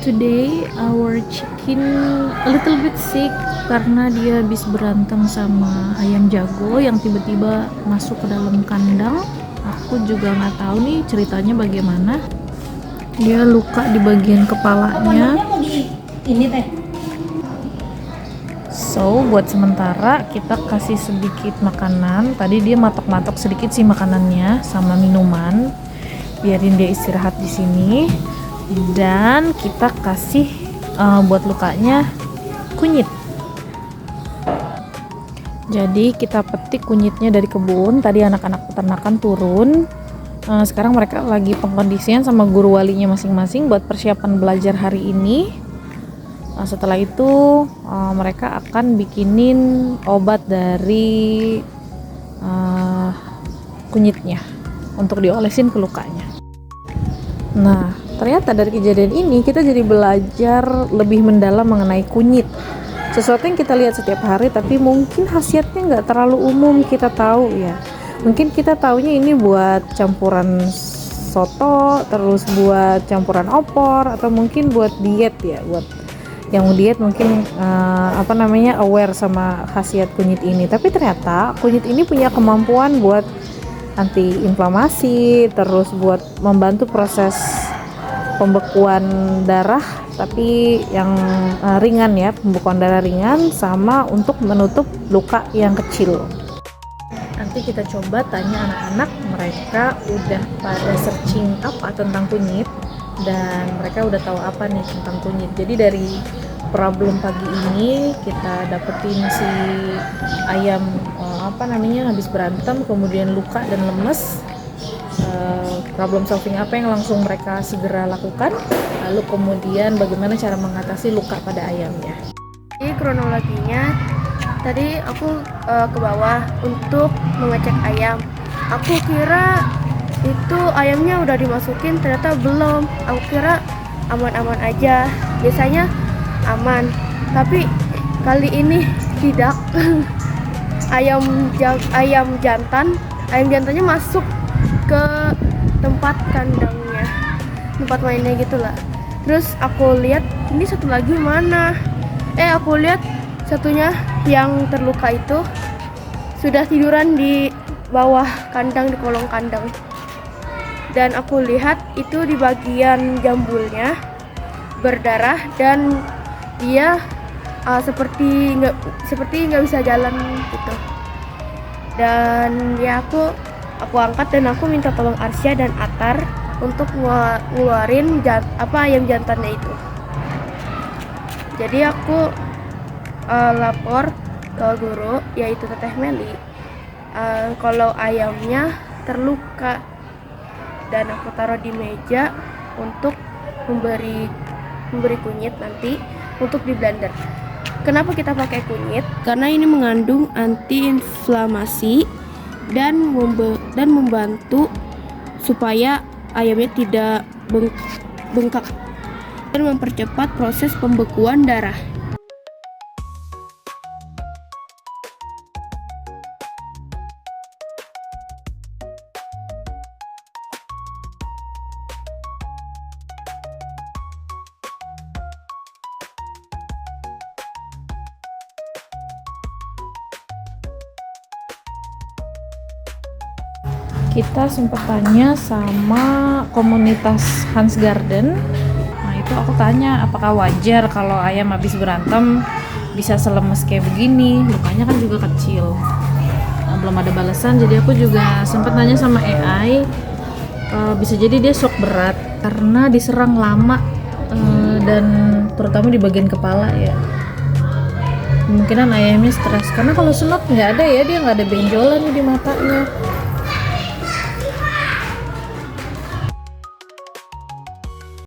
Today our chicken a little bit sick karena dia habis berantem sama ayam jago yang tiba-tiba masuk ke dalam kandang. Aku juga nggak tahu nih ceritanya bagaimana. Dia luka di bagian kepalanya. Ini teh. So buat sementara kita kasih sedikit makanan. Tadi dia matok-matok sedikit sih makanannya sama minuman. Biarin dia istirahat di sini. Dan kita kasih buat lukanya kunyit. Jadi kita petik kunyitnya dari kebun. Tadi anak-anak peternakan turun. Sekarang mereka lagi pengkondisian sama guru walinya masing-masing buat persiapan belajar hari ini. Setelah itu mereka akan bikinin obat dari kunyitnya untuk diolesin ke lukanya. Nah, ternyata dari kejadian ini kita jadi belajar lebih mendalam mengenai kunyit. Sesuatu yang kita lihat setiap hari tapi mungkin khasiatnya nggak terlalu umum kita tahu ya. Mungkin kita taunya ini buat campuran soto, terus buat campuran opor, atau mungkin buat diet ya. Buat yang diet mungkin aware sama khasiat kunyit ini. Tapi ternyata kunyit ini punya kemampuan buat anti-inflamasi, terus buat membantu proses pembekuan darah tapi yang ringan ya, pembekuan darah ringan, sama untuk menutup luka yang kecil. Nanti kita coba tanya anak-anak, mereka udah pada searching apa tentang kunyit dan mereka udah tahu apa nih tentang kunyit. Jadi dari problem pagi ini kita dapetin si ayam habis berantem, kemudian luka dan lemes. Problem solving apa yang langsung mereka segera lakukan, lalu kemudian bagaimana cara mengatasi luka pada ayamnya. Jadi kronologinya, tadi aku ke bawah untuk mengecek ayam. Aku kira itu ayamnya udah dimasukin, ternyata belum. Aku kira aman-aman aja, biasanya aman, tapi kali ini tidak. ayam jantannya masuk ke tempat kandangnya, tempat mainnya gitulah. Terus aku lihat ini satu lagi mana? Aku lihat satunya yang terluka itu sudah tiduran di bawah kandang, di kolong kandang. Dan aku lihat itu di bagian jambulnya berdarah dan dia seperti nggak bisa jalan gitu. Dan ya aku angkat dan aku minta tolong Arsya dan Atar untuk ngeluarin ayam jantannya itu. Jadi aku lapor ke guru, yaitu Teteh Meli, kalau ayamnya terluka, dan aku taruh di meja untuk memberi kunyit nanti untuk di blender. Kenapa kita pakai kunyit? Karena ini mengandung anti-inflamasi dan membantu supaya ayamnya tidak bengkak dan mempercepat proses pembekuan darah. Kita sempat tanya sama komunitas Hans Garden. Nah itu aku tanya apakah wajar kalau ayam habis berantem bisa selemes kayak begini, lukanya kan juga kecil. Belum ada balasan, jadi aku juga sempat nanya sama AI, bisa jadi dia shock berat karena diserang lama, dan terutama di bagian kepala ya. Kemungkinan ayamnya stres karena kalau sunat nggak ada ya, dia nggak ada benjolan di matanya.